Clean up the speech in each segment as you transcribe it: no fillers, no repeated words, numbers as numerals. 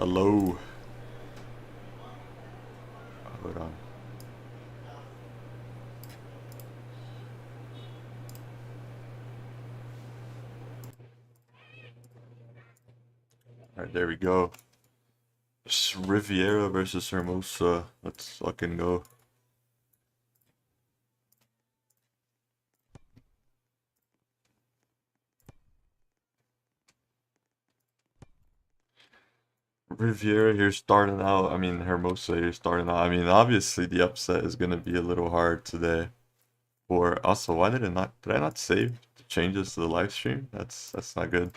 Hello. Hold on. Alright, there we go. It's Riviera versus Hermosa. Let's fucking go. Riviera here starting out. I mean, Hermosa here starting out. I mean, obviously the upset is gonna be a little hard today. Or also, why did I not save the changes to the live stream? That's not good.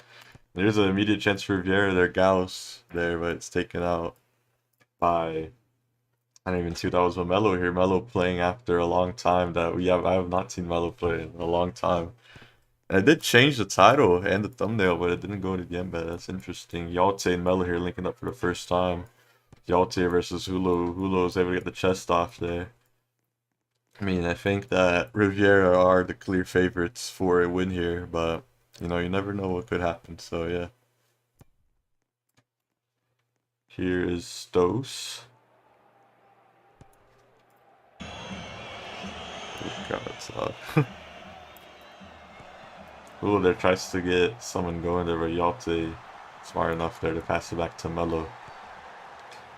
There's an immediate chance for Riviera. Their Gauss there, but it's taken out by. I didn't even see that was with Melo here. Melo playing after a long time that I have not seen Melo play in a long time. And I did change the title and the thumbnail, but it didn't go to the end. But that's interesting. Yalte and Melo here linking up for the first time. Yalte versus Hulo. Hulo was able to get the chest off there. I mean, I think that Riviera are the clear favorites for a win here, but you know, you never know what could happen. So yeah. Here is Stos. Oh god, that's loud. Ooh, there tries to get someone going there, but Yalte smart enough there to pass it back to Melo.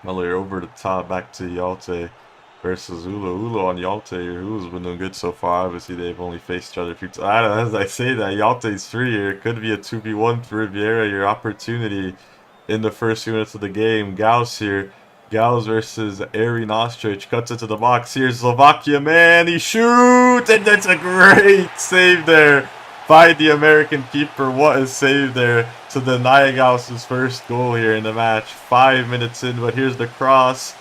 Melo over the top, back to Yalte versus Ulo. Ulo on Yalte. Ulo's been doing good so far. Obviously, they've only faced each other a few times. As I say that, Yalte's free here. It could be a 2v1 for Riviera. Your opportunity in the first units of the game. Gauss here. Gauss versus Ari Nostrich. Cuts into the box. Here's Slovakia, man. He shoots! And that's a great save there by the American keeper. What a save there to deny Gauss's first goal here in the match. 5 minutes in, but here's the cross.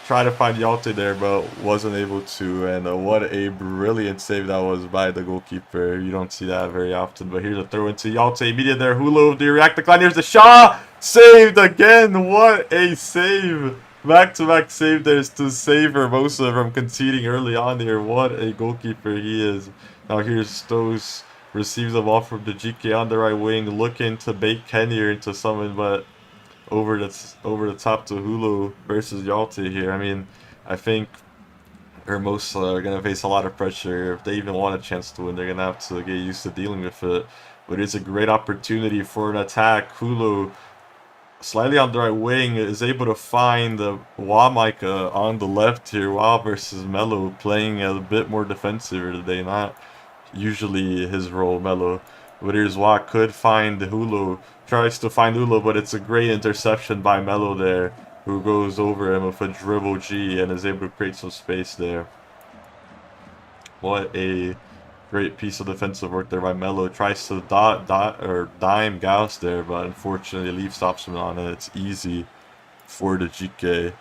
Try to find Yalte there, but wasn't able to. And what a brilliant save that was by the goalkeeper. You don't see that very often. But here's a throw into Yalte. Immediate there. Hulo, do you react? The here's the shot. Saved again. What a save. Back-to-back save there to save Hermosa from conceding early on here. What a goalkeeper he is. Now here's Stos. Receives the ball from the GK on the right wing. Looking to bait Kenny into someone, but over the top to Hulu versus Yalte here. I mean, I think Hermosa are gonna face a lot of pressure. If they even want a chance to win, they're gonna have to get used to dealing with it. But it's a great opportunity for an attack. Hulu, slightly on the right wing, is able to find Wamaika on the left here. Wow versus Melo playing a bit more defensive today, not usually his role, Melo. But here's Wa could find Hulu, tries to find Hulu, but it's a great interception by Melo there, who goes over him with a dribble G and is able to create some space there. What a great piece of defensive work there by Melo. Tries to dime Gauss there, but unfortunately Leaf stops him on it. It's easy for the GK.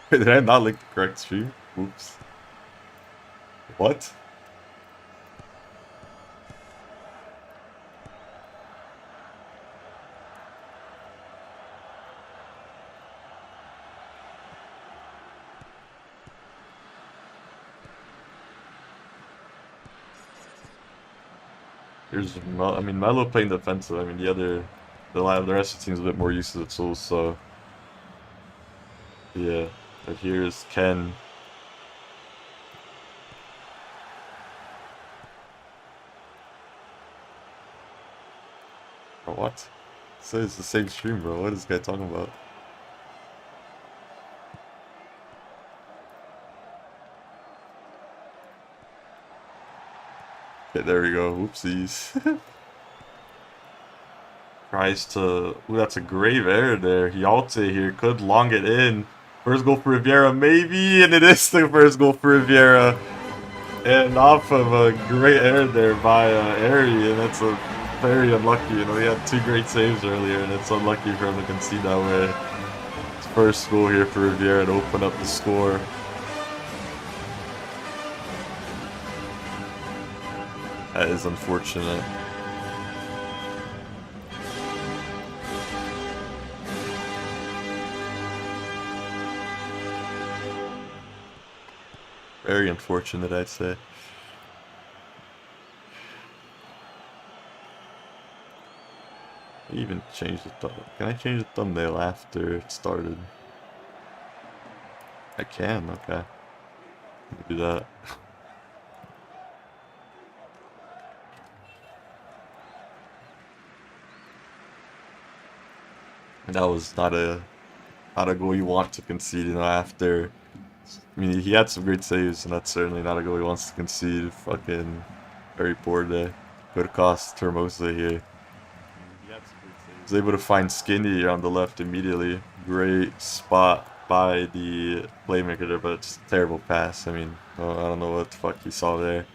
Wait, did I not link the correct stream? Oops. What? I mean, Melo playing defensive. I mean, the rest of the team's a bit more used to the tools, so yeah. But here's Ken. Bro, what? So it's the same stream, bro. What is this guy talking about? Okay, there we go. Oopsies. Tries to... Ooh, that's a grave error there. Yalte here could long it in. First goal for Riviera, maybe, and it is the first goal for Riviera. And off of a great error there by Ari, and that's a very unlucky. You know, he had two great saves earlier, and it's unlucky for him to concede that way. His first goal here for Riviera to open up the score. That is unfortunate. Very unfortunate, I'd say. I even change the thumbnail. Can I change the thumbnail after it started? I can, okay. Let me do that. That was not a goal you want to concede, you know, after. I mean, he had some great saves, and that's certainly not a goal he wants to concede. Fucking very poor day. Could have cost Hermosa here. He was able to find Skinny on the left immediately. Great spot by the playmaker there, but it's a terrible pass. I mean, I don't know what the fuck he saw there.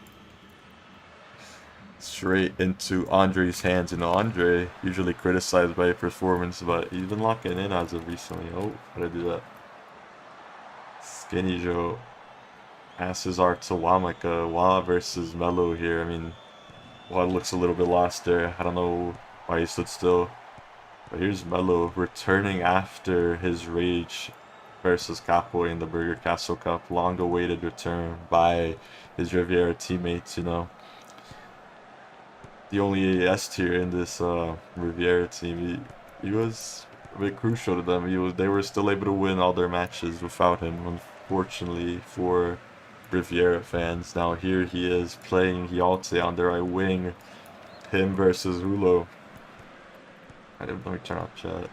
Straight into Andre's hands. You know, Andre usually criticized by performance, but he's been locking in as of recently. Oh, how did I do that? Skinny Joe passes are to Wamaka. Wa versus Melo here. I mean, Wa looks a little bit lost there. I don't know why he stood still. But here's Melo returning after his rage versus Capo in the Burger Castle Cup. Long awaited return by his Riviera teammates, you know. The only S tier in this Riviera team. He was a bit crucial to them. They were still able to win all their matches without him, unfortunately for Riviera fans. Now here he is playing Hyalte on their right wing. Him versus Hulo. Let me turn off chat.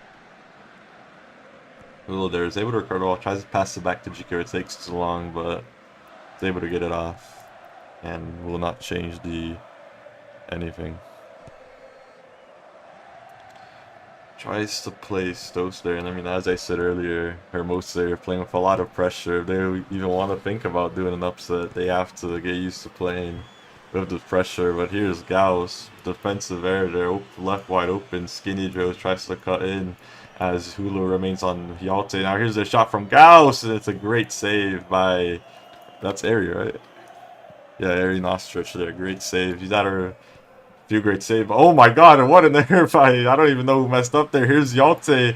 Hulo there is able to recover the ball, tries to pass it back to GK. It takes too long, but is able to get it off. And will not change anything. Tries to play Stokes there, and I mean, as I said earlier, Hermosa are playing with a lot of pressure. If they even want to think about doing an upset, they have to get used to playing with the pressure. But here's Gauss, defensive error there, left wide open. Skinny Joe tries to cut in as Hulu remains on Hyalte. Now here's a shot from Gauss, and it's a great save by, that's Ari, right? Yeah, Ari Nostrich there, great save. He's at her. Few great save. Oh my god, what an error by, I don't even know who messed up there. Here's Hyalte.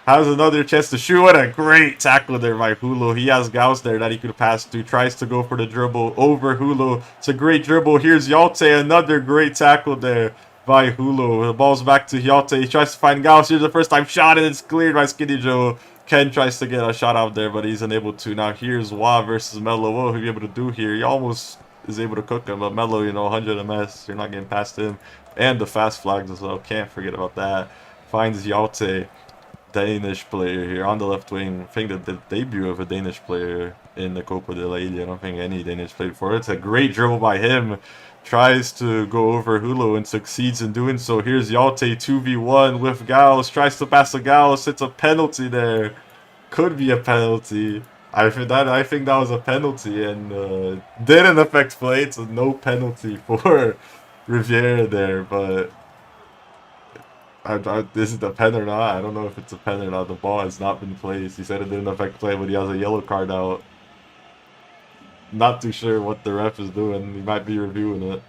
Has another chance to shoot. What a great tackle there by Hulo. He has Gauss there that he could pass to. Tries to go for the dribble over Hulo. It's a great dribble. Here's Hyalte. Another great tackle there by Hulo. The ball's back to Hyalte. He tries to find Gauss. Here's the first time shot, and it's cleared by Skinny Joe. Ken tries to get a shot out there, but he's unable to. Now here's Wa versus Melo. What will he be able to do here? He almost is able to cook him, but Melo, you know, 100 MS, you're not getting past him. And the fast flags as well, can't forget about that. Finds Hyalte, Danish player here on the left wing. I think that the debut of a Danish player in the Copa de la Isla. I don't think any Danish played before. It's a great dribble by him. Tries to go over Hulo and succeeds in doing so. Here's Hyalte 2v1 with Gauss. Tries to pass to Gauss. It's a penalty there. Could be a penalty. I think that was a penalty, and didn't affect play. It's a no penalty for Riviera there, but this is the pen or not. I don't know if it's a pen or not. The ball has not been placed. He said it didn't affect play, but he has a yellow card out. Not too sure what the ref is doing. He might be reviewing it.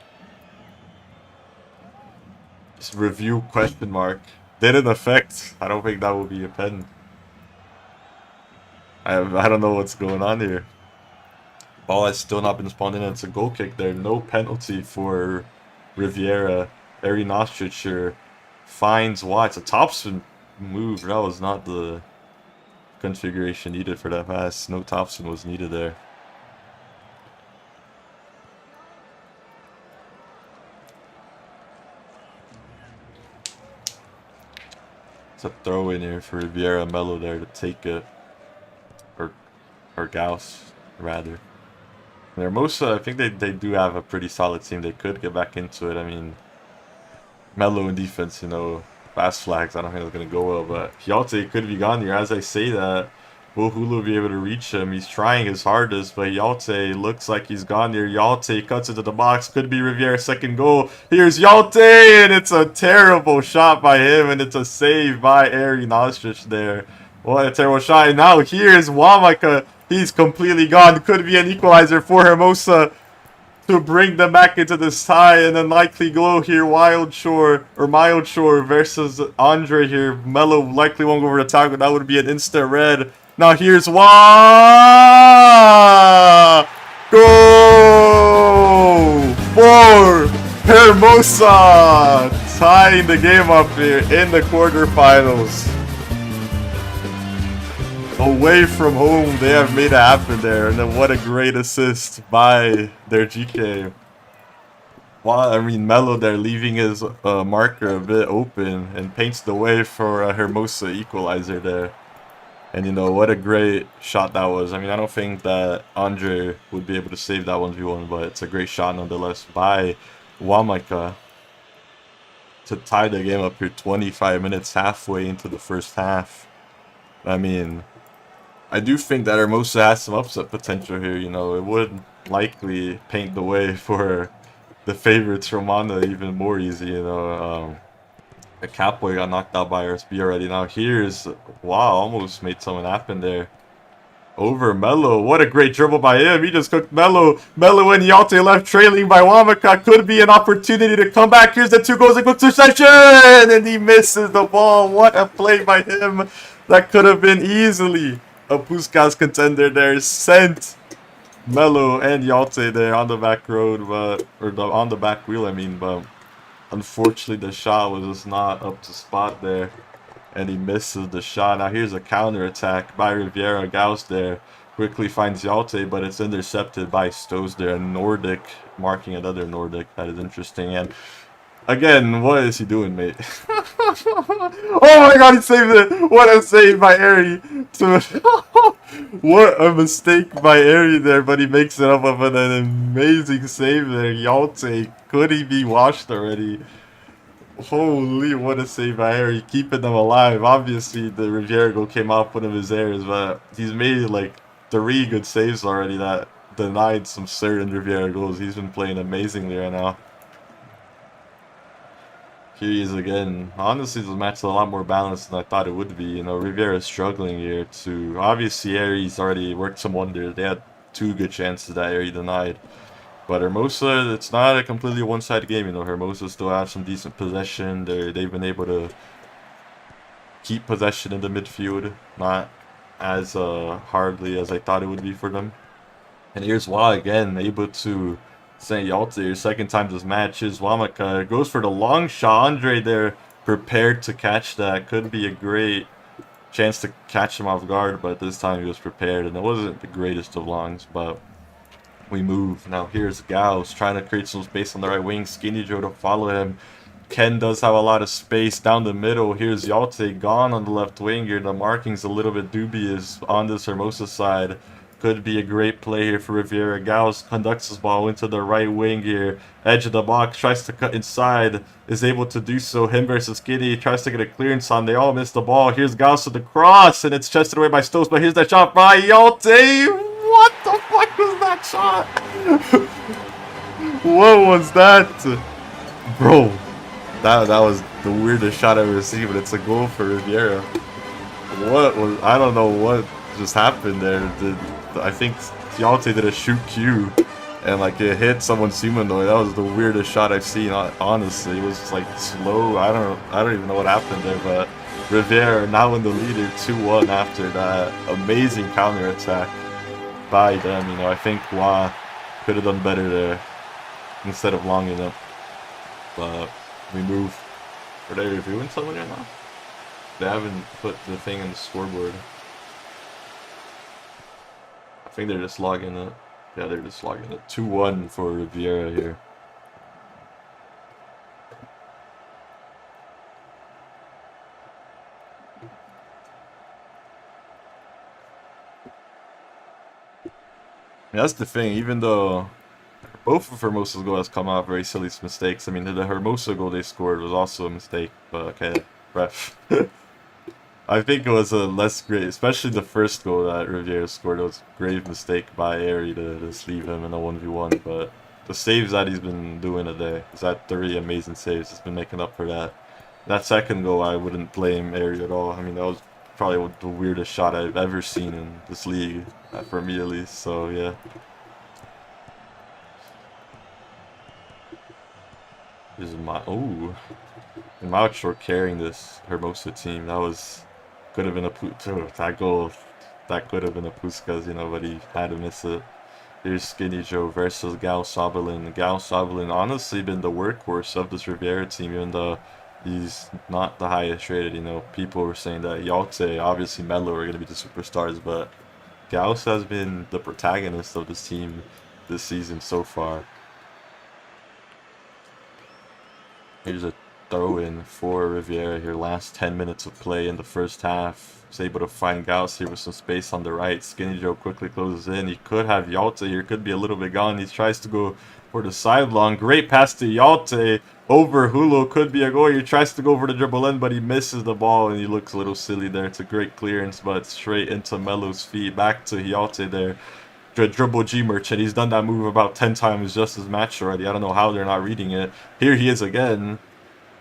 Just review question mark. Didn't affect. I don't think that would be a pen. I don't know what's going on here. Ball has still not been spawned in. It's a goal kick there. No penalty for Riviera. Ari Nostricher finds Wa. It's a topspin move. That was not the configuration needed for that pass. No topspin was needed there. It's a throw in here for Riviera Melo there to take it. Or Gauss, rather. And Hermosa, I think they do have a pretty solid team. They could get back into it. I mean, Melo in defense, you know, fast flags, I don't think it's going to go well. But Hyalte could be gone here. As I say that, will Hulu be able to reach him? He's trying his hardest, but Hyalte looks like he's gone here. Hyalte cuts into the box. Could be Riviera's second goal. Here's Hyalte, and it's a terrible shot by him, and it's a save by Ari Nostrich there. What a terrible shot. And now here's Wamaka. He's completely gone. Could be an equalizer for Hermosa to bring them back into this tie. And unlikely glow here. Mild Shore versus Andre here. Melo likely won't go over the tackle. That would be an instant red. Now here's Wa. Goal for Hermosa. tying the game up here in the quarterfinals. Away from home, they have made it happen there. And then what a great assist by their GK. Wow, I mean, Melo there leaving his marker a bit open and paints the way for a Hermosa equalizer there. And you know, what a great shot that was. I mean, I don't think that Andre would be able to save that 1v1, but it's a great shot nonetheless by Wamaka to tie the game up here 25 minutes halfway into the first half. I mean, I do think that Hermosa has some upset potential here. You know, it would likely paint the way for the favorites Romana even more easy. You know, a Catboy got knocked out by RSB already. Now here's, wow, almost made something happen there. Over Melo. What a great dribble by him. He just cooked Melo. Melo and Yalte left trailing by Wamaka. Could be an opportunity to come back. Here's the 2 goals in quick succession. And he misses the ball. What a play by him. That could have been easily a Puskas contender there. Sent Melo and Yalte there on the back road, but on the back wheel, I mean, but unfortunately the shot was just not up to spot there, and he misses the shot. Now here's a counter attack by Riviera. Gauss there quickly finds Yalte, but it's intercepted by Stoes there. A Nordic marking another Nordic. That is interesting. And again, what is he doing, mate? Oh my god, he saved it! What a save by Airy! What a mistake by Airy there, but he makes it up with an amazing save there. Yalte, could he be washed already? Holy, what a save by Airy, keeping them alive. Obviously, the Riviera goal came off one of his errors, but he's made like 3 good saves already that denied some certain Riviera goals. He's been playing amazingly right now. Here he is again. Honestly, the match is a lot more balanced than I thought it would be. You know, Riviera is struggling here too. Obviously, Aries already worked some wonders. They had 2 good chances that Aries denied. But Hermosa, it's not a completely one-sided game. You know, Hermosa still has some decent possession. They've been able to keep possession in the midfield. Not as hardly as I thought it would be for them. And here's Wa again, able to send Yalte your second time this match. Is Wamaka goes for the long shot. Andre there prepared to catch that. Could be a great chance to catch him off guard, but this time he was prepared, and it wasn't the greatest of longs, but we move. Now here's Gauss trying to create some space on the right wing. Skinny Joe to follow him. Ken does have a lot of space down the middle. Here's Yalte gone on the left wing here. The marking's a little bit dubious on this Hermosa side. Could be a great play here for Riviera. Gauss conducts his ball into the right wing here. Edge of the box, tries to cut inside, is able to do so. Him versus Skinny, tries to get a clearance on. They all miss the ball. Here's Gauss with the cross, and it's chested away by Stokes, but here's that shot by Yalte. What the fuck was that shot? What was that? Bro, that was the weirdest shot I've ever seen, but it's a goal for Riviera. What was, I don't know what just happened there. I think Yalte did a shoot cue, and like it hit someone's humanoid. That was the weirdest shot I've seen. Honestly, it was just like slow. I don't even know what happened there. But Riviera now in the leader 2-1 after that amazing counter attack by them. You know, I think Wa could have done better there instead of longing them. But we move. Are they reviewing something right now? They haven't put the thing in the scoreboard. I think they're just logging it. Yeah, they're just logging it. 2-1 for Riviera here. Yeah, that's the thing. Even though both of Hermosa's goals come out very silly mistakes. I mean, the Hermosa goal they scored was also a mistake. But okay, ref. I think it was a less great, especially the first goal that Riviera scored. It was a grave mistake by Airy to sleeve him in a 1v1. But the saves that he's been doing today, he's had 3 amazing saves. He's been making up for that. That second goal, I wouldn't blame Airy at all. I mean, that was probably the weirdest shot I've ever seen in this league, for me at least. So yeah. Here's Mouch carrying this Hermosa team. That was. Could have been a that goal. That could have been a Puskas, you know, but he had to miss it. Here's Skinny Joe versus Gal Sobolin. Gal Sobolin honestly been the workhorse of this Riviera team, even though he's not the highest rated. You know, people were saying that Yalte, obviously Melo are going to be the superstars, but Gauss has been the protagonist of this team this season so far. Here's a throw-in for Riviera here. Last 10 minutes of play in the first half. He's able to find Gauss here with some space on the right. Skinny Joe quickly closes in. He could have Yalte here. Could be a little bit gone. He tries to go for the sideline. Great pass to Yalte. Over Hulo. Could be a goal. He tries to go for the dribble in, but he misses the ball, and he looks a little silly there. It's a great clearance, but straight into Melo's feet. Back to Yalte there. Dribble G merchant. He's done that move about 10 times just as match already. I don't know how they're not reading it. Here he is again,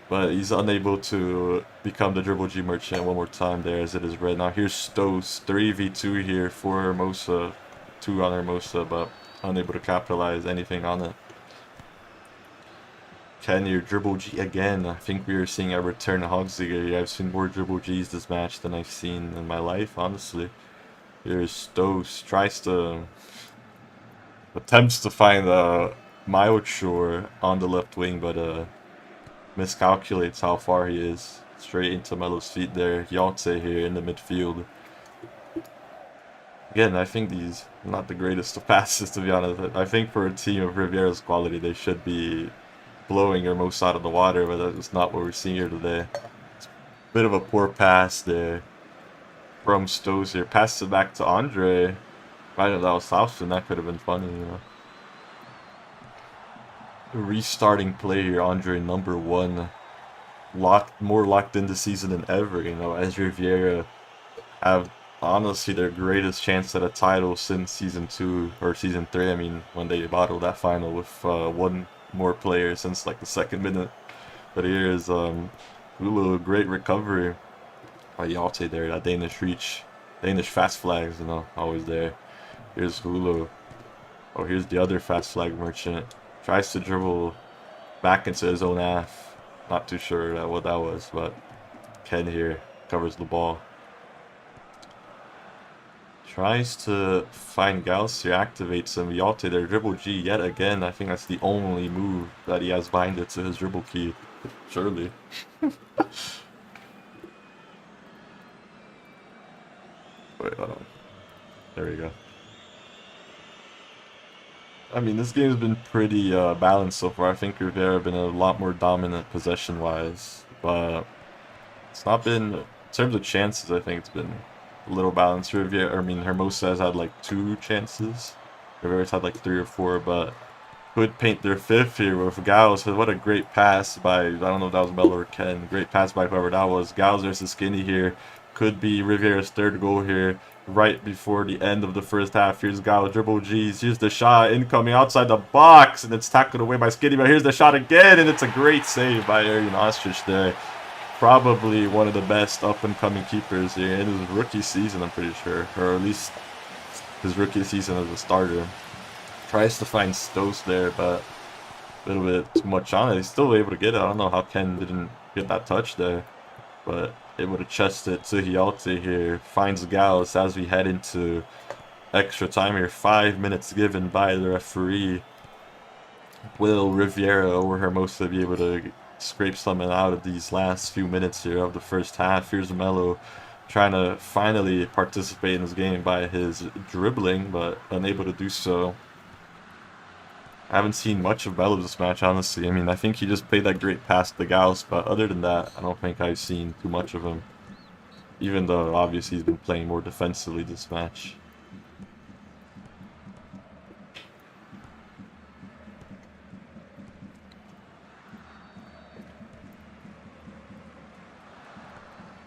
but he's unable to become the dribble G merchant one more time there as it is red. Now here's Stos, 3v2 here for Hermosa, 2 on Hermosa, but unable to capitalize anything on it. Ken, your dribble G again. I think we are seeing a return Hogsdiger. I've seen more dribble Gs this match than I've seen in my life, honestly. Here's Stos, tries to attempts to find Mild Shore on the left wing, but miscalculates how far he is. Straight into Melo's feet there. Yalte here in the midfield. Again, I think these not the greatest of passes, to be honest. I think for a team of Riviera's quality, they should be blowing Hermosa out of the water, but that's not what we're seeing here today. It's a bit of a poor pass there from Stos here. Passes it back to Andre. I know that was Southson. That could have been funny, you know. Restarting play here, Andre number 1. More locked in this season than ever, you know, as Riviera have honestly their greatest chance at a title since season 2 or season 3. I mean, when they bottled that final with one more player since like the second minute. But here is Hulu, great recovery by Yalte there, that Danish reach, Danish fast flags, you know, always there. Here's Hulu. Oh, here's the other fast flag merchant. Tries to dribble back into his own half. Not too sure what that was, but Ken here covers the ball. Tries to find Gauss here, activates him. Yalte there, dribble G yet again. I think that's the only move that he has binded to his dribble key. Surely. Wait, hold on. There we go. I mean, this game's been pretty balanced so far. I think Riviera have been a lot more dominant possession-wise, but it's not been, in terms of chances, I think it's been a little balanced. Hermosa has had like 2 chances. Riviera's had like 3 or 4, but could paint their 5th here with Gauss. What a great pass by, I don't know if that was Melo or Ken. Great pass by whoever that was. Gauss versus Skinny here. Could be Riviera's 3rd goal here, right before the end of the first half. Here's Gauss, dribble G's. Here's the shot, incoming outside the box, and it's tackled away by Skinny. But here's the shot again, and it's a great save by Arjen Ostrich there. Probably one of the best up-and-coming keepers here in his rookie season, I'm pretty sure. Or at least his rookie season as a starter. Tries to find Stos there, but a little bit too much on it. He's still able to get it. I don't know how Ken didn't get that touch there, but able to chest it to Yalte here. Finds Gauss as we head into extra time here. 5 minutes given by the referee. Will Riviera or Hermosa be able to scrape something out of these last few minutes here of the first half? Here's Melo trying to finally participate in this game by his dribbling, but unable to do so. I haven't seen much of Melo this match, honestly. I mean, I think he just played that great pass to Gauss, but other than that, I don't think I've seen too much of him. Even though, obviously, he's been playing more defensively this match.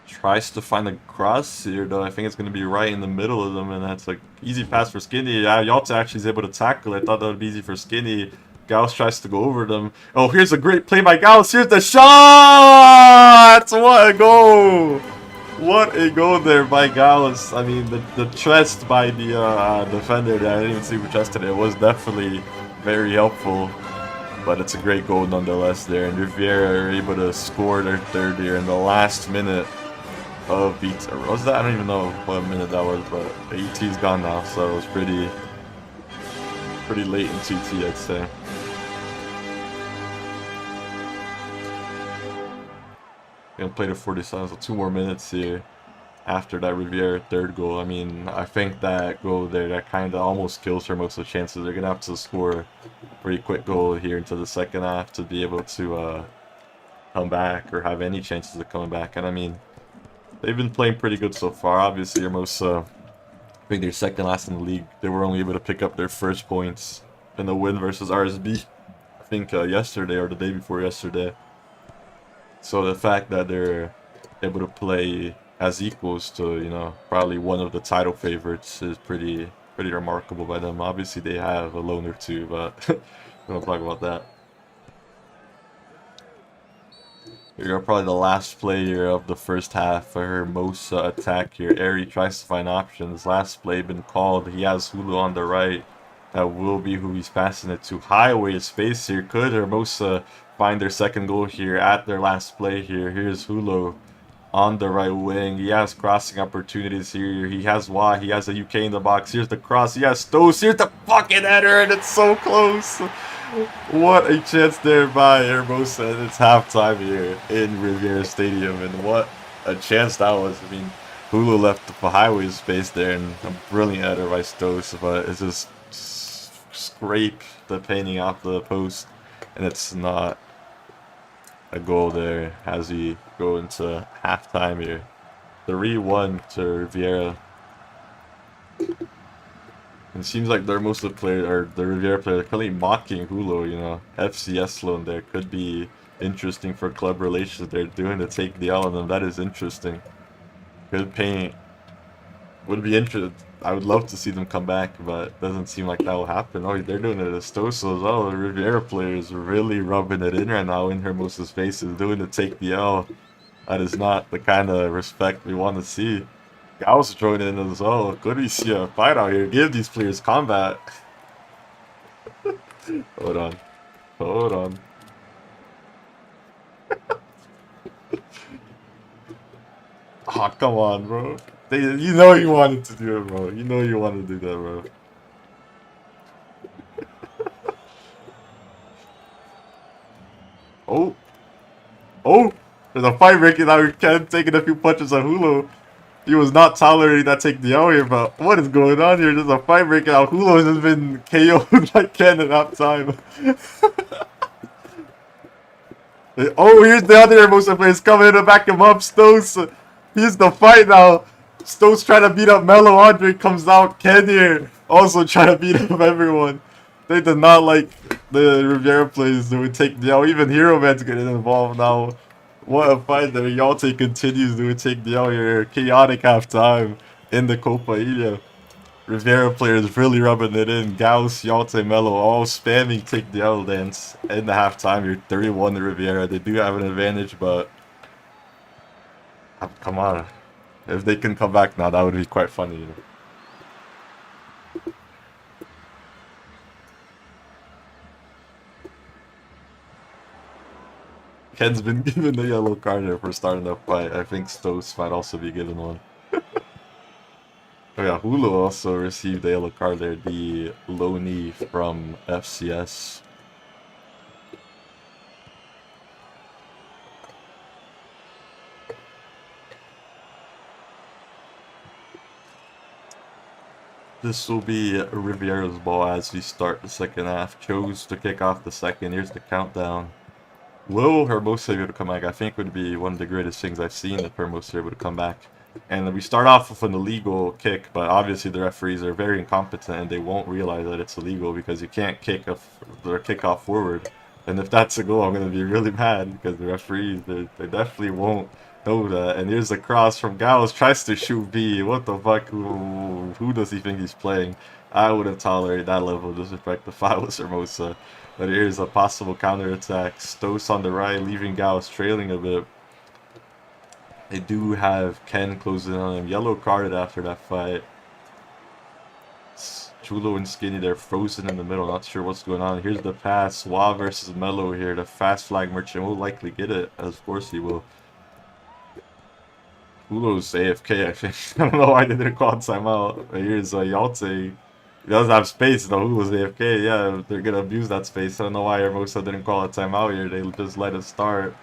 Tries to find a cross here, though. I think it's going to be right in the middle of them, and that's like easy pass for Skinny. Yeah, Yalte actually is able to tackle. I thought that would be easy for Skinny. Gauss tries to go over them. Oh, here's a great play by Gauss. Here's the shot! What a goal! What a goal there by Gauss. I mean, the trust by the defender there, I didn't even see who trusted it. It was definitely very helpful. But it's a great goal nonetheless there. And Riviera are able to score their 3rd here in the last minute of beats. Or was that? I don't even know what minute that was, but the ET's gone now, so it was pretty Pretty late in TT, I'd say. Gonna play to 47, so 2 more minutes here after that Riviera third goal. I mean, I think that goal there, that kind of almost kills Hermosa's chances. They're gonna have to score a pretty quick goal here into the second half to be able to come back or have any chances of coming back. And I mean, they've been playing pretty good so far. Obviously, Hermosa, I think they're second last in the league. They were only able to pick up their first points in the win versus RSB, I think yesterday or the day before yesterday. So the fact that they're able to play as equals to, you know, probably one of the title favorites is pretty remarkable by them. Obviously, they have a loan or two, but we don't talk about that. You're probably the last player of the first half for Hermosa attack here. Airy tries to find options. Last play been called. He has Hulu on the right. That will be who he's passing it to. Highway space here. Could Hermosa find their second goal here at their last play here? Here's Hulu on the right wing. He has crossing opportunities here. He has Wah. He has a UK in the box. Here's the cross. He has Stones. Here's the fucking header, and it's so close. What a chance there by Hermosa, and it's halftime here in Riviera Stadium, and what a chance that was. I mean, Hulu left the highway space there, and a brilliant header by Stones, but it's just scrape the painting off the post, and it's not a goal there as we go into halftime here. 3-1 to Riviera. It seems like they're most of the players, or the Riviera players, are currently mocking Hulo, you know. FCS loan there could be interesting for club relations. They're doing to take the L on them. That is interesting. Good paint. Would be interesting. I would love to see them come back, but it doesn't seem like that will happen. Oh, they're doing it at Stoso as well. The Riviera players really rubbing it in right now in Hermosa's faces, doing to take the L. That is not the kind of respect we want to see. Gauss joining in as well. Good we see a fight out here. Give these players combat. Hold on. Hold on. Oh, come on, bro. You know you wanted to do it, bro. You know you wanted to do that, bro. Oh. Oh. There's a fight breaking out. Ken taking a few punches on Hulu. He was not tolerating that take the L here, but what is going on here? There's a fight breaking out. Hulu has been KO'd like Ken at half time. Oh, here's the other Hermosa players coming in to back him up. Stones, here's the fight now. Stones trying to beat up Melo. Andre comes out. Ken here also trying to beat up everyone. They did not like the Riviera players that would take the L. Even Hero Man's getting involved now. What a fight there. Yalte continues to take the L here. Chaotic halftime in the Copa Isla. Riviera players really rubbing it in. Gauss, Yalte, Melo all spamming take the L dance in the halftime here. 31 to Riviera. They do have an advantage, but come on. If they can come back now, that would be quite funny, you know. Ken's been given the yellow card there for starting the fight. I think Stones might also be given one. Oh yeah, Hulu also received the yellow card there, the loanee from FCS. This will be Riviera's ball as we start the second half. Chose to kick off the second. Here's the countdown. Will Hermosa be able to come back? I think would be one of the greatest things I've seen if Hermosa able to come back. And we start off with an illegal kick, but obviously the referees are very incompetent and they won't realize that it's illegal because you can't kick their kickoff forward. And if that's a goal, I'm going to be really mad because the referees, they definitely won't know that. And here's a cross from Gauss, tries to shoot B. What the fuck? Who does he think he's playing? I would have tolerated that level of disrespect if I was Hermosa. But here's a possible counterattack. Stos on the right, leaving Gauss trailing a bit. They do have Ken closing on him. Yellow carded after that fight. Chulo and Skinny, they're frozen in the middle. Not sure what's going on. Here's the pass. Wah versus Melo here. The fast flag merchant will likely get it. Of course he will. Chulo's AFK, I think. I don't know why they didn't call timeout. Here's Yalte He doesn't have space though. Who was AFK? Yeah, they're gonna abuse that space. I don't know why Hermosa didn't call a timeout here. They just let it start.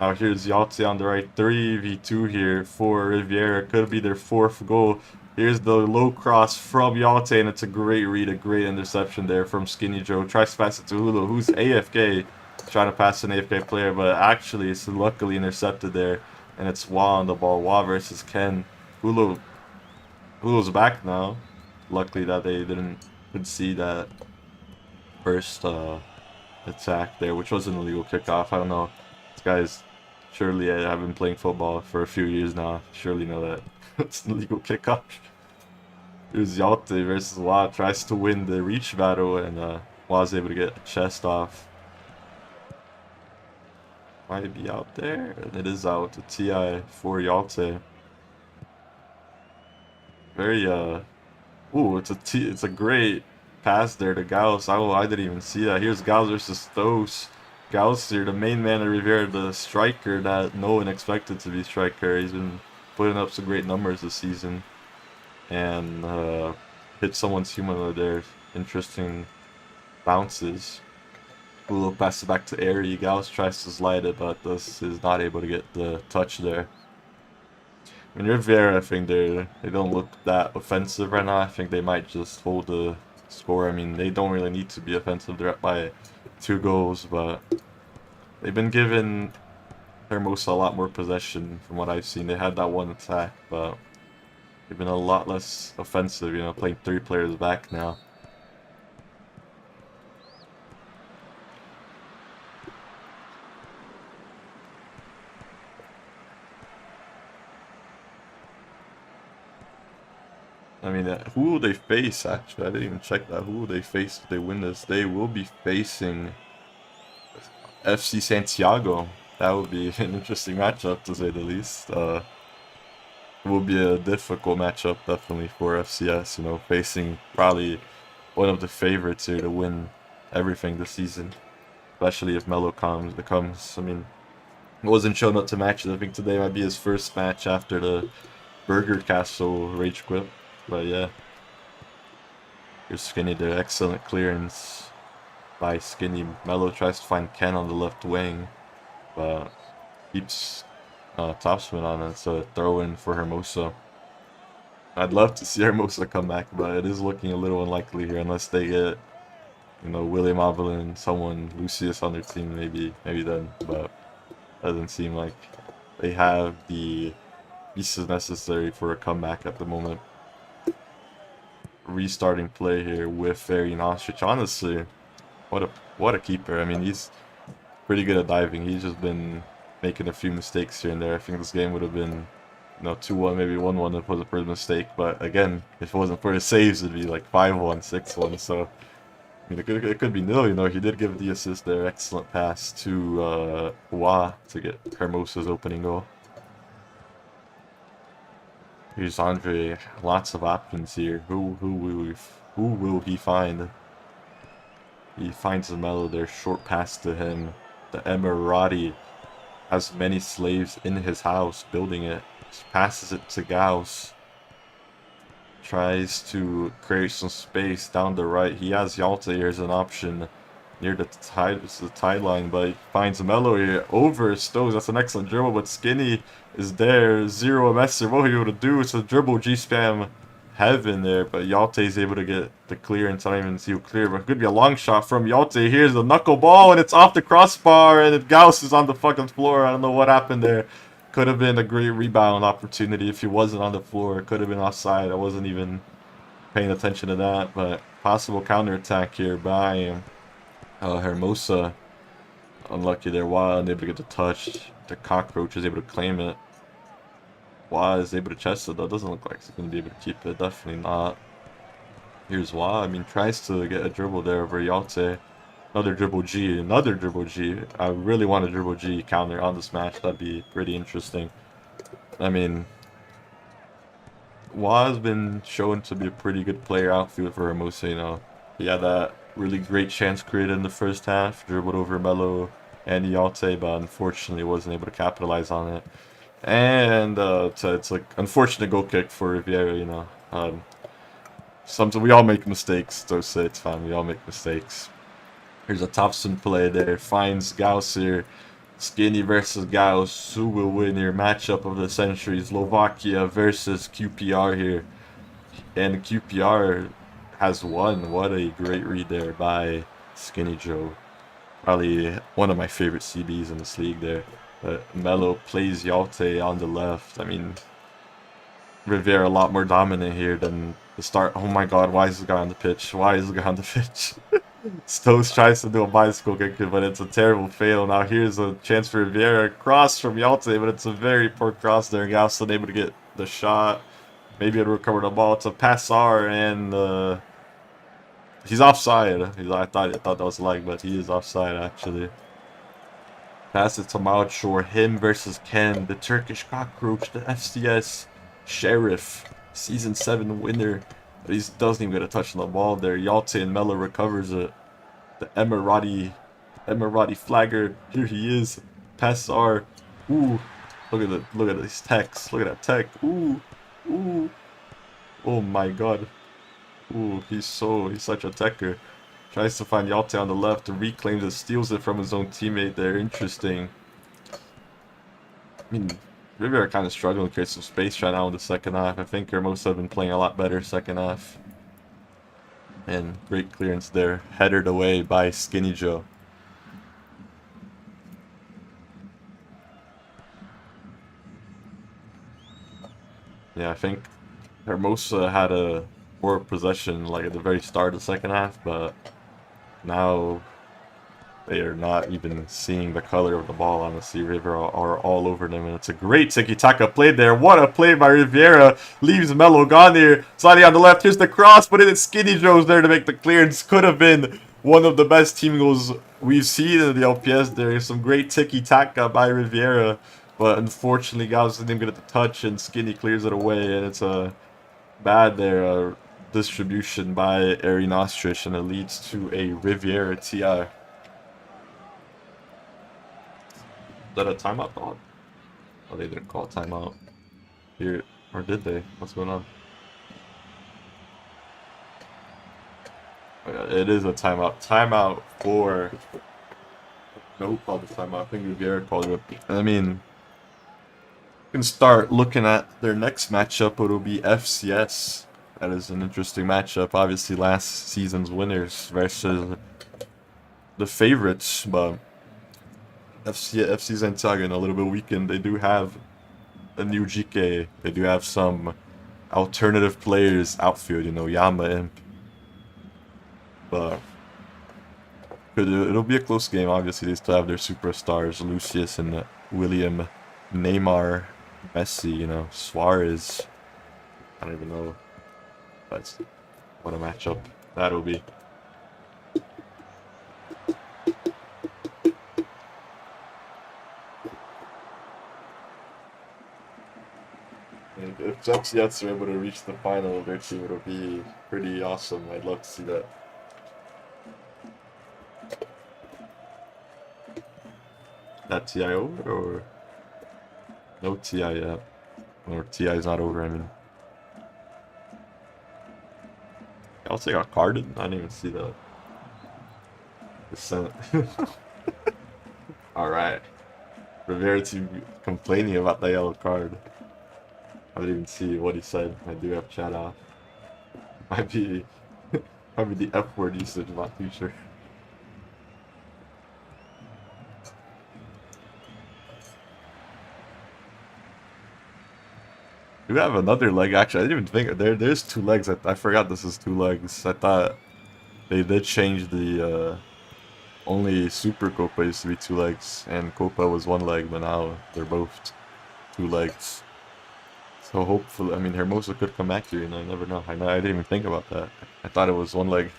Now here's Yahtzee on the right. 3v2 here for Riviera. Could be their fourth goal. Here's the low cross from Yahtzee, and it's a great read, a great interception there from Skinny Joe. Tries to pass it to Hulu, who's AFK. Trying to pass an AFK player, but actually it's luckily intercepted there. And it's Wah on the ball. Wah versus Ken. Hulu's back now. Luckily that they could see that first attack there, which was an illegal kickoff. I don't know. This guy's surely I've been playing football for a few years now. Surely know that it's an illegal kickoff. Here's Yalte versus Wah. Tries to win the reach battle, and Wah's able to get a chest off. Might be out there, and it is out. A TI for Yalte. Very ooh, it's a great pass there to Gauss. I didn't even see that. Here's Gauss versus Thos. Gauss here, the main man of Riviera, the striker that no one expected to be striker. He's been putting up some great numbers this season. And hit someone's humanoid there. Interesting bounces. Ulo passes it back to Airy. Gauss tries to slide it, but this is not able to get the touch there. I mean, Riviera, I think they don't look that offensive right now. I think they might just hold the score. I mean, they don't really need to be offensive. They're up by 2 goals, but they've been giving Hermosa a lot more possession from what I've seen. They had that one attack, but they've been a lot less offensive, you know, playing 3 players back now. I mean, who will they face, actually? I didn't even check that. Who will they face if they win this? They will be facing FC Santiago. That would be an interesting matchup, to say the least. It will be a difficult matchup, definitely, for FCS, you know, facing probably one of the favorites here to win everything this season. Especially if Melo comes. I mean, he wasn't shown up to matches. I think today might be his first match after the Burger Castle rage quit. But yeah, here's Skinny there. Excellent clearance by Skinny. Melo tries to find Ken on the left wing, but keeps topspin on it. So a throw in for Hermosa. I'd love to see Hermosa come back, but it is looking a little unlikely here unless they get, you know, William Avelin, someone, Lucius on their team, maybe then. But doesn't seem like they have the pieces necessary for a comeback at the moment. Restarting play here with Arian Ostrich. Honestly, what a keeper. I mean, he's pretty good at diving. He's just been making a few mistakes here and there. I think this game would have been, you know, 2-1, maybe 1-1 if it was a first mistake. But again, if it wasn't for his saves, it'd be like 5-1, 6-1. So I mean, it could be nil. You know, he did give the assist there. Excellent pass to Wah to get Hermosa's opening goal. Here's Andre. Lots of options here. Who will he find? He finds the Melo there. Short pass to him. The Emirati has many slaves in his house building it. Just passes it to Gauss. Tries to create some space down the right. He has Yalte here as an option near the tide line, but he finds Melo here over Stoves. That's an excellent dribble, but Skinny is there. Zero Messer. What are you able to do? It's a dribble G-spam heaven there, but Yalte is able to get the clearance. I don't even see who clear, but it could be a long shot from Yalte. Here's the knuckle ball, and it's off the crossbar, and Gauss is on the fucking floor. I don't know what happened there. Could have been a great rebound opportunity if he wasn't on the floor. Could have been offside. I wasn't even paying attention to that, but possible counterattack here by Hermosa. Unlucky there. Wah unable to get the touch. The cockroach is able to claim it. Wah is able to chest it though. Doesn't look like he's going to be able to keep it. Definitely not. Here's Wah. I mean, tries to get a dribble there over Yalte. Another dribble G. Another dribble G. I really want a dribble G counter on this match. That'd be pretty interesting. I mean, Wah has been shown to be a pretty good player outfield for Hermosa, you know. He had that really great chance created in the first half, dribbled over Melo and Yalte, but unfortunately wasn't able to capitalize on it. And so it's like unfortunate goal kick for Riviera, you know. Sometimes we all make mistakes, so say it's fine. We all make mistakes. Here's a Thompson play there. Finds Gauss here. Skinny versus Gauss. Who will win here? Matchup of the century. Slovakia versus QPR here. And QPR has won. What a great read there by Skinny Joe. Probably one of my favorite CBs in this league there. Melo plays Yalte on the left. I mean, Riviera a lot more dominant here than the start. Oh my god, why is this guy on the pitch? Why is this guy on the pitch? Stones tries to do a bicycle kick, but it's a terrible fail. Now here's a chance for Riviera. Cross from Yalte, but it's a very poor cross there. Gauss unable to get the shot. Maybe it'll recover the ball. It's a Passar, and he's offside. I thought that was leg, but he is offside actually. Pass it to Malchor. Him versus Ken, the Turkish cockroach, the FCS Sheriff, Season 7 winner. But he doesn't even get a touch on the ball there. Yalte and Melo recovers it. The Emirati flagger. Here he is. Passar. Ooh. Look at these techs. Look at that tech. Ooh. Ooh. Oh my god. Ooh, he's such a techer. Tries to find Yalte on the left, reclaims it, steals it from his own teammate there. Interesting. I mean, Riviera kind of struggling to create some space right now in the second half. I think Hermosa have been playing a lot better second half. And great clearance there, headed away by Skinny Joe. Yeah, I think Hermosa had a poor possession like at the very start of the second half, but now they are not even seeing the color of the ball. Honestly, Riviera are all over them, and it's a great tiki-taka play there. What a play by Riviera. Leaves Melo gone here. Slightly on the left. Here's the cross, but it's Skinny Joe's there to make the clearance. Could have been one of the best team goals we've seen in the LPS. There's some great tiki-taka by Riviera, but unfortunately, Gauss didn't even get the touch, and Skinny clears it away, and it's a bad there distribution by Ari Nostrich, and it leads to a Riviera TI. Is that a timeout call? Oh, they didn't call a timeout here, or did they? What's going on? Oh, yeah, it is a timeout. Timeout for. Nope, called the timeout. I think Riviera called it. I mean, you can start looking at their next matchup. It'll be FCS. That is an interesting matchup. Obviously, last season's winners versus the favorites, but FC Zenzaga in a little bit weakened. They do have a new GK. They do have some alternative players outfield, you know, Yama Imp. But it'll be a close game. Obviously, they still have their superstars, Lucius and William, Neymar, Messi, you know, Suarez. I don't even know. But what a matchup that'll be. And if Jets are able to reach the final of their team, it'll be pretty awesome. I'd love to see that. That TI over, or no TI yet? Or TI is not over, I mean. I'll say got carded. I didn't even see that. Percent. Alright. Riviera complaining about the yellow card. I didn't even see what he said. I do have chat off. Might be the F word usage, I'm not too sure. We have another leg, actually. I didn't even think there's two legs. I forgot this is two legs. I thought they did change the only Super Copa used to be two legs, and Copa was one leg, but now they're both two legs. So hopefully, I mean, Hermosa could come back here, you know, I never know. I didn't even think about that. I thought it was one leg.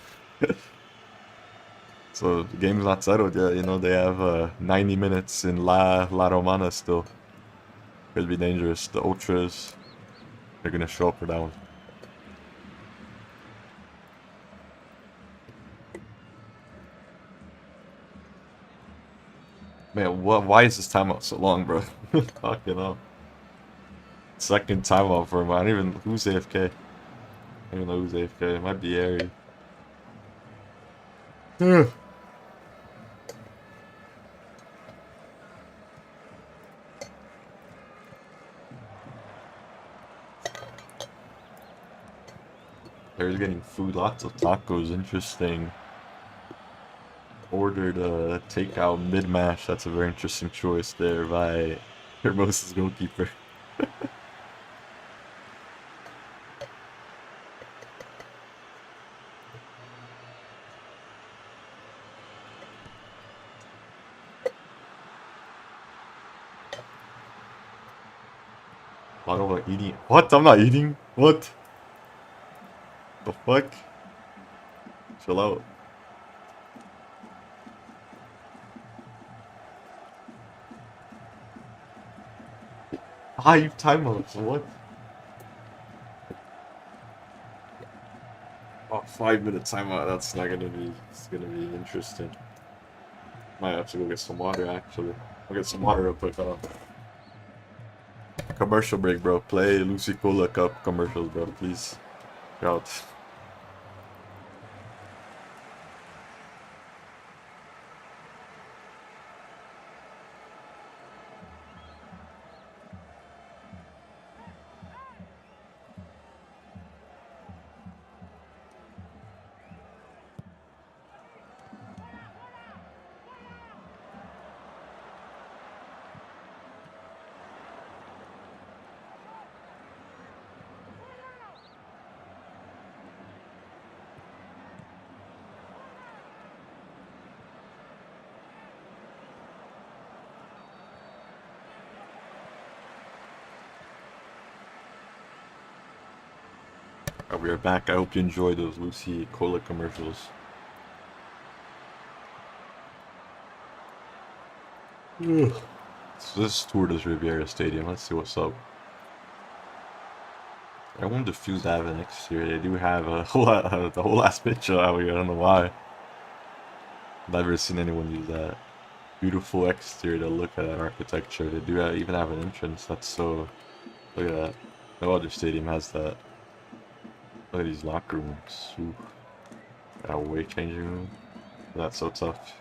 So the game's not settled yet, you know, they have 90 minutes in La Romana still. Could be dangerous. The Ultras, they're gonna show up for that one. Man, why is this timeout so long, bro? Fucking hell. Second timeout for him. I don't even... Who's AFK? don't even know who's AFK. It might be Airy. Players getting food, lots of tacos. Interesting. Ordered a takeout mid-match. That's a very interesting choice there by Hermosa's goalkeeper. Why don't I eating? What? I'm not eating. What? The fuck? Chill out. 5 timeouts. What? Oh, 5 minute timeout. That's not gonna be. It's gonna be interesting. Might have to go get some water. Actually, I'll get some water real quick. Commercial break, bro. Play Lucy Cola Cup commercials, bro. Please. Out. We are back. I hope you enjoyed those Lucy Cola commercials. Ugh. So this tour does Riviera Stadium. Let's see what's up. I won't diffuse that next year. They do have a whole the whole last picture out here. I don't know why. Never seen anyone use that. Beautiful exterior to look at that architecture. They do even have an entrance. That's so. Look at that. No other stadium has that. Look at these locker rooms. Ooh. Got a weight changing room. That's so tough.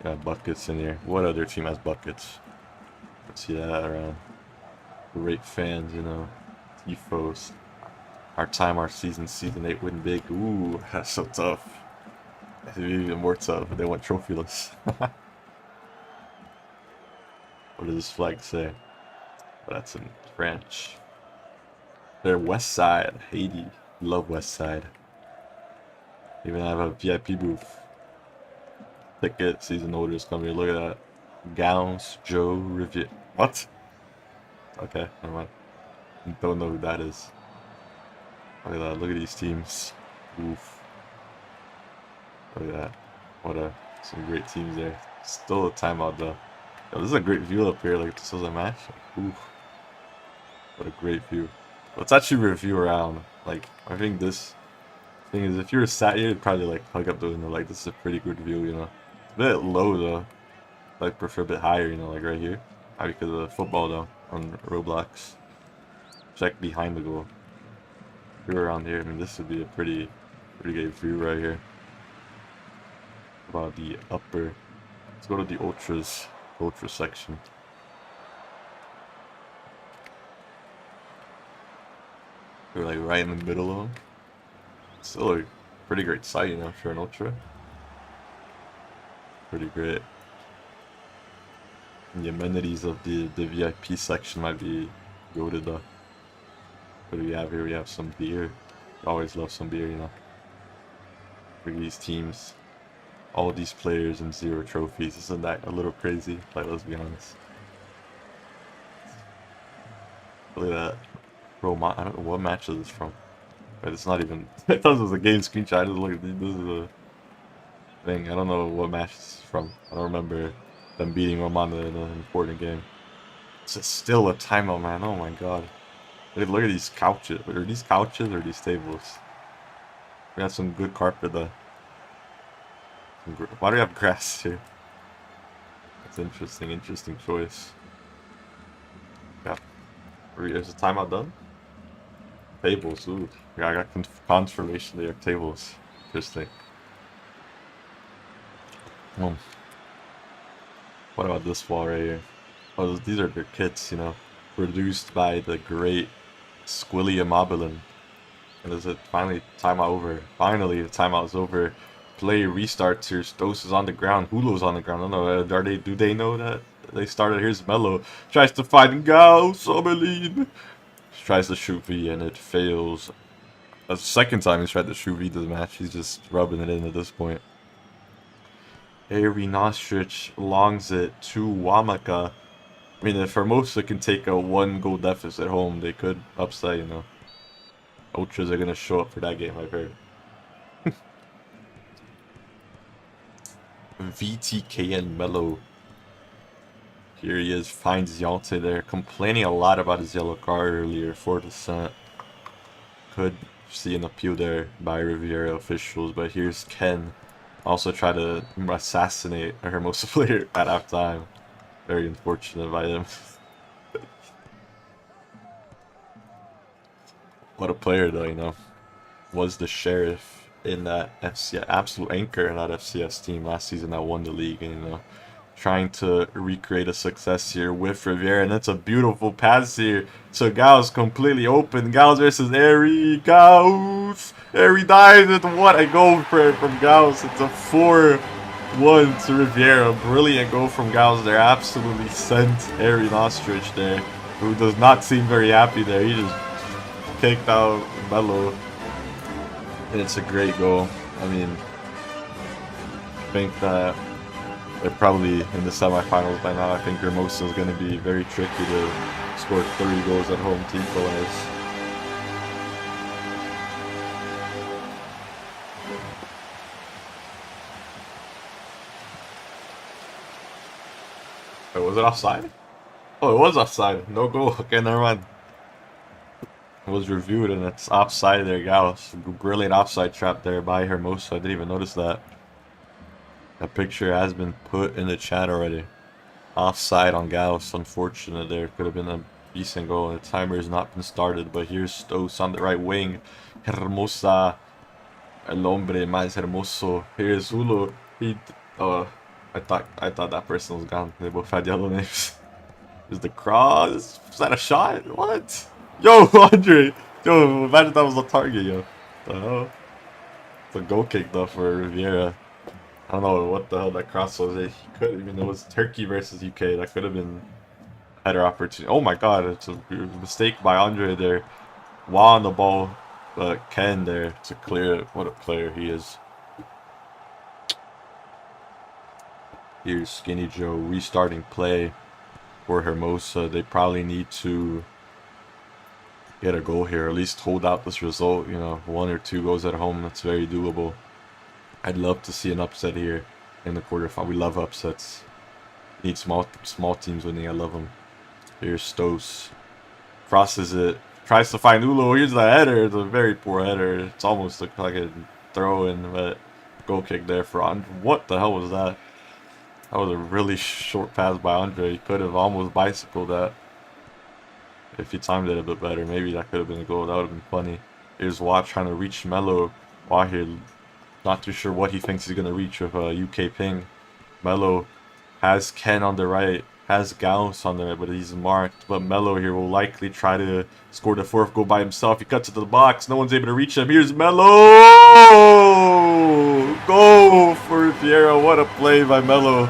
Got buckets in here. What other team has buckets? Let's see that around. Great fans, you know. Tifos. Our season 8 win big. Ooh, that's so tough. That's even more tough. They went trophyless. What does this flag say? Oh, that's in French. They're West Side, Haiti. Love West Side. Even have a VIP booth. Ticket, season orders come here. Look at that. Gowns, Joe, Riviera. What? Okay, never mind. Don't know who that is. Look at that. Look at these teams. Oof. Look at that. What some great teams there. Still a timeout though. Yo, this is a great view up here. Like this was a match. Oof. What a great view. Let's actually review around. Like I think this thing is, if you were sat here, you'd probably like hug up the window. Like this is a pretty good view, you know. It's a bit low though. Like prefer a bit higher, you know, like right here. Because of the football though on Roblox. Check behind the goal. If you're around here, I mean this would be a pretty good view right here. About the upper. Let's go to the ultra section. We're like right in the middle of them. Still a pretty great sight, you know, for an ultra. Pretty great. And the amenities of the VIP section might be goated though. What do we have here? We have some beer. Always love some beer, you know. For these teams, all these players and 0 trophies. Isn't that a little crazy? Like, let's be honest. Look at that. Bro, I don't know what match is this from. But it's not even. I thought it was a game screenshot. I just look at this is a thing. I don't know what match it's from. I don't remember them beating Romana in an important game. It's still a timeout, man. Oh my god. Look at these couches. Are these couches or these tables? We have some good carpet though. Why do we have grass here? That's interesting choice. Yeah. Is the timeout done? Tables, ooh. Yeah, I got confirmation they are tables. Interesting. Hmm. What about this wall right here? Oh, these are their kits, you know. Produced by the great Squilly Immobilin. And is it finally timeout over? Finally, the timeout is over. Play restarts here. Stos is on the ground. Hulo's on the ground. I don't know. Do they know that they started? Here's Melo. Tries to find Gauss. Omelin. Tries to shoot V and it fails. That's the second time he's tried to shoot V to the match. He's just rubbing it in at this point. Harry Nostrich longs it to Wamaka. I mean, if Hermosa can take a 1-goal deficit home, they could upset, you know. Ultras are going to show up for that game, I've heard. VTK and Mello. Here he is, finds Yalte there, complaining a lot about his yellow card earlier, 4%. Could see an appeal there by Riviera officials, but here's Ken. Also try to assassinate a Hermosa player at halftime. Very unfortunate by them. What a player though, you know. Was the sheriff in that FCS, absolute anchor in that FCS team last season that won the league, and you know, trying to recreate a success here with Riviera, and that's a beautiful pass here. So Gauss completely open. Gauss versus Airy. Gauss! Airy dies with what a goal from Gauss. It's a 4-1 to Riviera. Brilliant goal from Gauss there. Absolutely sent Airy Nostrich there, who does not seem very happy there. He just kicked out Melo. And it's a great goal. I mean, I think that they're probably in the semifinals by now. I think Hermosa is going to be very tricky to score 3 goals at home to equalize. Wait, was it offside? Oh, it was offside. No goal. Okay, never mind. It was reviewed and it's offside there, Gauss. Brilliant offside trap there by Hermosa. I didn't even notice that. That picture has been put in the chat already. Offside on Gauss. Unfortunate there. Could have been a decent goal. The timer has not been started. But here's Stos on the right wing. Hermosa. El hombre más hermoso. Here's Hulu. I thought that person was gone. They both had yellow names. Is the cross? Is that a shot? What? Yo, Andre! Yo, imagine that was a target, yo. The hell? It's a goal kick though for Riviera. I don't know what the hell that cross was. He could even it was Turkey versus UK. That could have been a better opportunity. Oh my god, it's a mistake by Andre there. While on the ball, but Ken there to clear it. What a player he is. Here's Skinny Joe restarting play for Hermosa. They probably need to get a goal here, or at least hold out this result. You know, 1 or 2 goals at home. That's very doable. I'd love to see an upset here in the quarterfinal. We love upsets. Need small teams winning. I love them. Here's Stos. Crosses it. Tries to find Ulo. Here's the header. It's a very poor header. It's almost looked like a throw-in, but goal kick there for Andre. What the hell was that? That was a really short pass by Andre. He could have almost bicycled that. If he timed it a bit better, maybe that could have been a goal. That would have been funny. Here's Watt trying to reach Melo. Watt here, not too sure what he thinks he's going to reach with a UK ping. Melo has Ken on the right, has Gauss on the right, but he's marked. But Melo here will likely try to score the 4th goal by himself. He cuts it to the box. No one's able to reach him. Here's Melo! Goal for Riviera. What a play by Melo.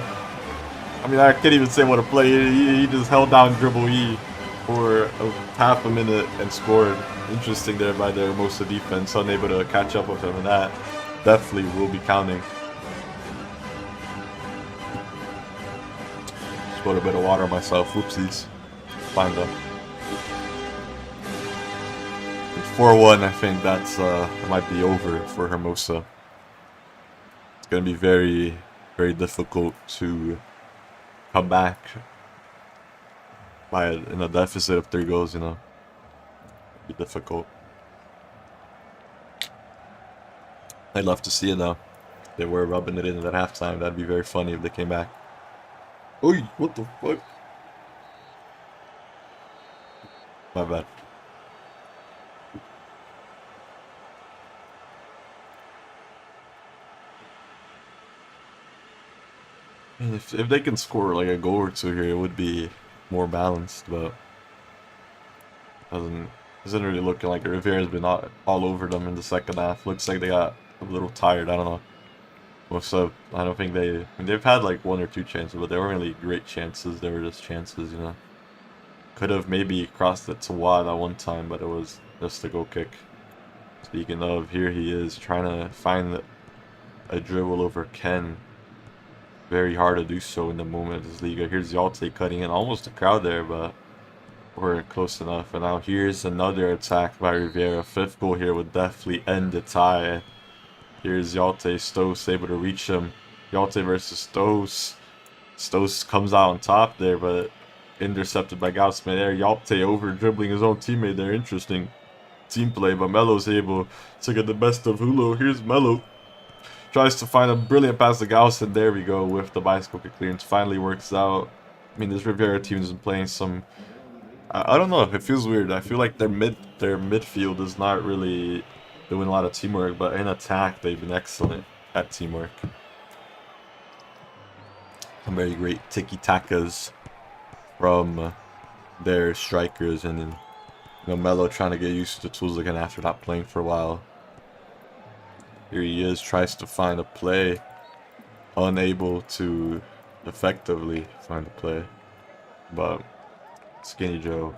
I mean, I can't even say what a play. He just held down dribble E for half a minute and scored. Interesting there by the Hermosa defense, unable to catch up with him, and that definitely will be counting. Spilled a bit of water on myself. Whoopsies. Fine though. 4-1. I think that's it might be over for Hermosa. It's gonna be very, very difficult to come back in a deficit of 3 goals, you know. It'd be difficult. I'd love to see it though. They were rubbing it in at halftime. That'd be very funny if they came back. Oi, what the fuck? My bad. And if they can score like a goal or two here, it would be more balanced, but doesn't isn't really looking like it. Riviera's been all over them in the second half. Looks like they got a little tired. I don't know. What's up? I don't think they. I mean, they've had like one or two chances, but they weren't really great chances. They were just chances, you know. Could have maybe crossed it to Wa that one time, but it was just a goal kick. Speaking of, here he is trying to find a dribble over Ken. Very hard to do so in the moment of this Liga. Here's Yalte cutting in almost the crowd there, but we're close enough. And now here's another attack by Riviera. Fifth goal here would definitely end the tie. Here's Yalte. Stos able to reach him. Yalte versus Stos. Stos comes out on top there, but intercepted by Gaussman there. Yalte over dribbling his own teammate there. Interesting team play, but Melo's able to get the best of Hulo. Here's Melo. Tries to find a brilliant pass to Gauss, and there we go with the bicycle kick clearance. Finally works out. I mean, this Riviera team has been playing some. I don't know. It feels weird. I feel like their midfield is not really doing a lot of teamwork, but in attack they've been excellent at teamwork. Some very great tiki-takas from their strikers, and then Melo trying to get used to the tools again after not playing for a while. Here he is, tries to find a play, unable to effectively find a play, but Skinny Joe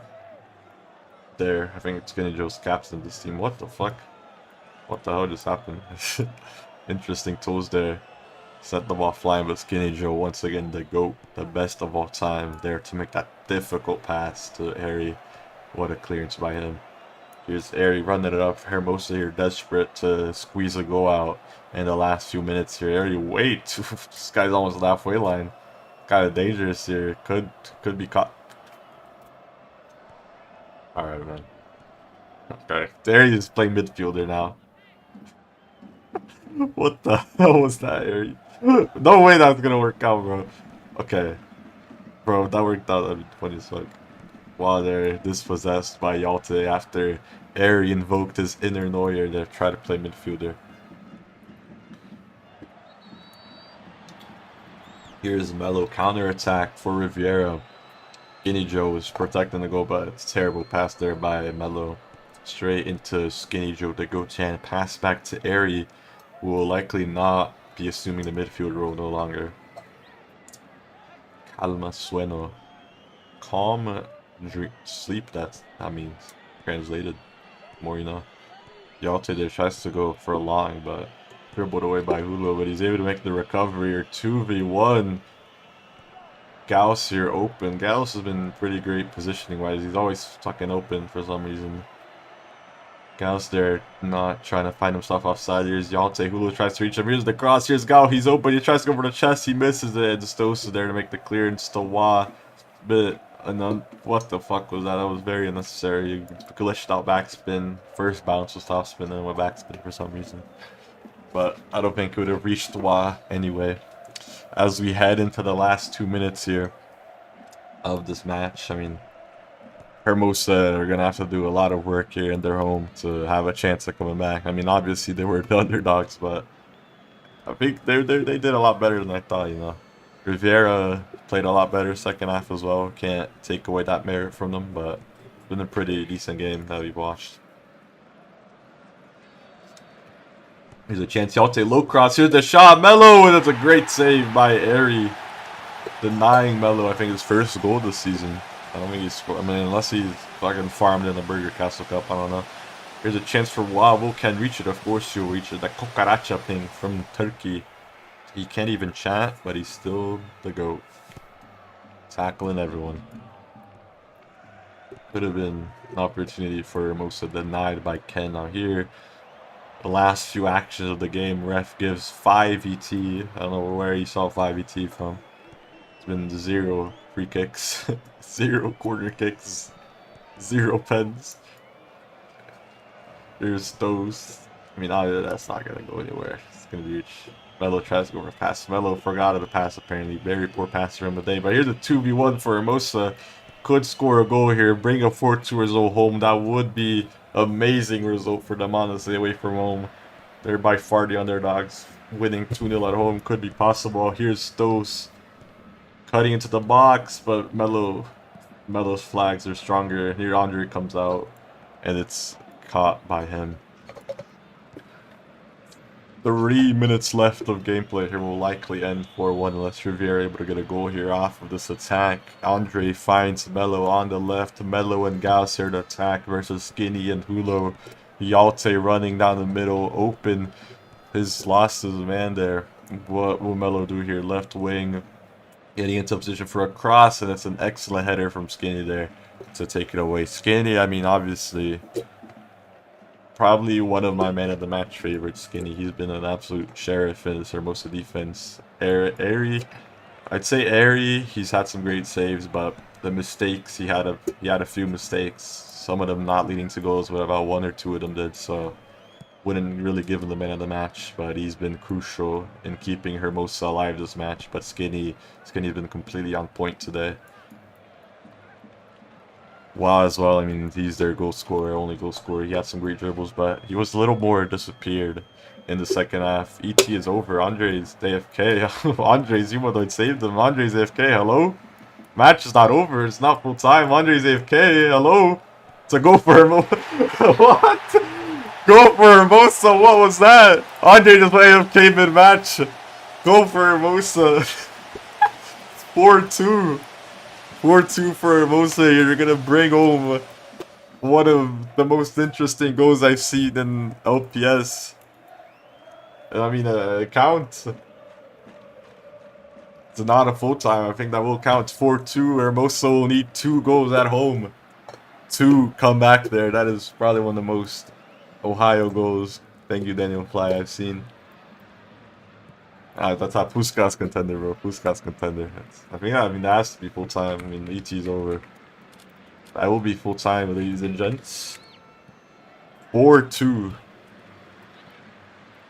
there. I think Skinny Joe's captain this team. What the fuck? What the hell just happened? Interesting tools there. Set the ball flying, but Skinny Joe once again the GOAT, the best of all time, there to make that difficult pass to Harry. What a clearance by him. Here's Airy running it up. Hermosa here desperate to squeeze a goal out in the last few minutes here. Airy, wait. This guy's almost halfway line. Kind of dangerous here. Could be caught. Alright, man. Okay. There he is playing midfielder now. What the hell was that, Airy? No way that's gonna work out, bro. Okay. Bro, that worked out. That'd be funny as fuck. While they're dispossessed by Yalte after Airy invoked his inner Neuer to try to play midfielder. Here's Melo counter-attack for Riviera. Skinny Joe is protecting the goal, but it's a terrible pass there by Melo. Straight into Skinny Joe to Go-Chan. Pass back to Airy, who will likely not be assuming the midfield role no longer. Calma sueno. Calm drink sleep, that means translated, more you know. Yalte there tries to go for a long, but dribbled away by Hulo, but he's able to make the recovery or 2v1. Gauss here open. Gauss has been pretty great positioning wise. He's always fucking open for some reason. Gauss there not trying to find himself offside. Here's Yalte. Hulo tries to reach him. Here's the cross. Here's Gauss. He's open. He tries to go for the chest. He misses it. Stos is there to make the clearance to Wa. But and then, what the fuck was that? That was very unnecessary. Glitched out backspin. First bounce was topspin, then went backspin for some reason. But I don't think it would have reached Wa anyway. As we head into the last 2 minutes here of this match, I mean, Hermosa are going to have to do a lot of work here in their home to have a chance of coming back. I mean, obviously they were the underdogs, but I think they did a lot better than I thought, you know. Riviera played a lot better second half as well. Can't take away that merit from them, but it's been a pretty decent game that we've watched. Here's a chance. Yalte low cross. Here's the shot. Melo, and it's a great save by Airy. Denying Melo, I think, his first goal this season. I don't think he's scored. I mean, unless he's fucking farmed in the Burger Castle Cup. I don't know. Here's a chance for Wavo. Can reach it. Of course you'll reach it. That Kokaracha thing from Turkey. He can't even chat, but he's still the GOAT. Tackling everyone. Could have been an opportunity for Hermosa, denied by Ken. Now here, the last few actions of the game, ref gives 5 ET. I don't know where he saw 5 ET from. It's been 0 free kicks, 0 corner kicks, 0 pens. Here's those. I mean, that's not going to go anywhere. It's going to be reached. Melo tries to go for a pass. Melo forgot the pass, apparently. Very poor passer on the day. But here's a 2v1 for Hermosa. Could score a goal here. Bring a 4-2 result home. That would be amazing result for them, honestly, away from home. They're by far the underdogs. Winning 2-0 at home could be possible. Here's Stos. cutting into the box, but Melo's flags are stronger. Here Andre comes out, and it's caught by him. 3 minutes left of gameplay here will likely end 4-1 unless Riviera able to get a goal here off of this attack. Andre finds Melo on the left. Melo and Gauss here to attack versus Skinny and Hulo. Yalte running down the middle, open. His lost his man there. What will Melo do here? Left wing, getting into position for a cross, and it's an excellent header from Skinny there to take it away. Skinny, I mean, obviously, probably one of my man of the match favorites, Skinny. He's been an absolute sheriff in this Hermosa defense. Airy, I'd say airy. He's had some great saves, but the mistakes he had a few mistakes. Some of them not leading to goals, but about 1 or 2 of them did. So wouldn't really give him the man of the match, but he's been crucial in keeping Hermosa alive this match. But Skinny's been completely on point today. Wow, as well. I mean, he's their goal scorer, only goal scorer. He had some great dribbles, but he was a little more disappeared in the second half. ET is over. Andre's AFK. Andre's Humanoid saved him. Andre's AFK. Hello? Match is not over. It's not full time. Andre's AFK. Hello? To go for Hermosa. What? Go for Hermosa. What was that? Andre just played AFK mid-match. Go for Hermosa. 4-2. 4-2 for Hermosa. You're gonna bring home one of the most interesting goals I've seen in LPS. I mean, count. It's not a full time. I think that will count. 4-2. Hermosa will need 2 goals at home to come back there. That is probably one of the most Ohio goals. Thank you, Daniel Fly. I've seen. That's a Puskas contender, bro. Puskas contender. I mean, that has to be full time. I mean, ET's over. That will be full time, ladies and gents. 4-2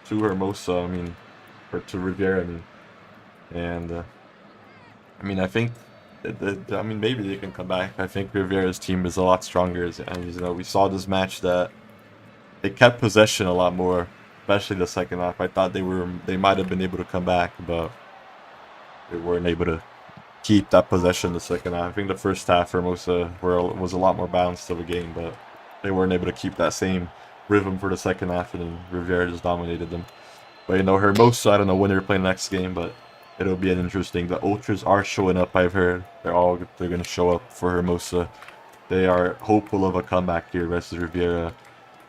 to Hermosa. I mean, or to Riviera. I mean, and I mean, I think. I mean, maybe they can come back. I think Riviera's team is a lot stronger, and you know, we saw this match that they kept possession a lot more. Especially the second half. I thought they might have been able to come back, but they weren't able to keep that possession in the second half. I think the first half Hermosa was a lot more balanced of a game, but they weren't able to keep that same rhythm for the second half, and then Riviera just dominated them. But you know, Hermosa, I don't know when they're playing next game, but it'll be an interesting. The Ultras are showing up, I've heard. They're gonna show up for Hermosa. They are hopeful of a comeback here versus Riviera,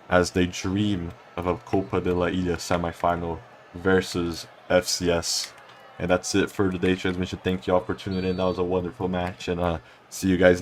as they dream of a Copa de la Isla semifinal versus FCS. And that's it for today's transmission. Thank you all for tuning in. That was a wonderful match, and see you guys later.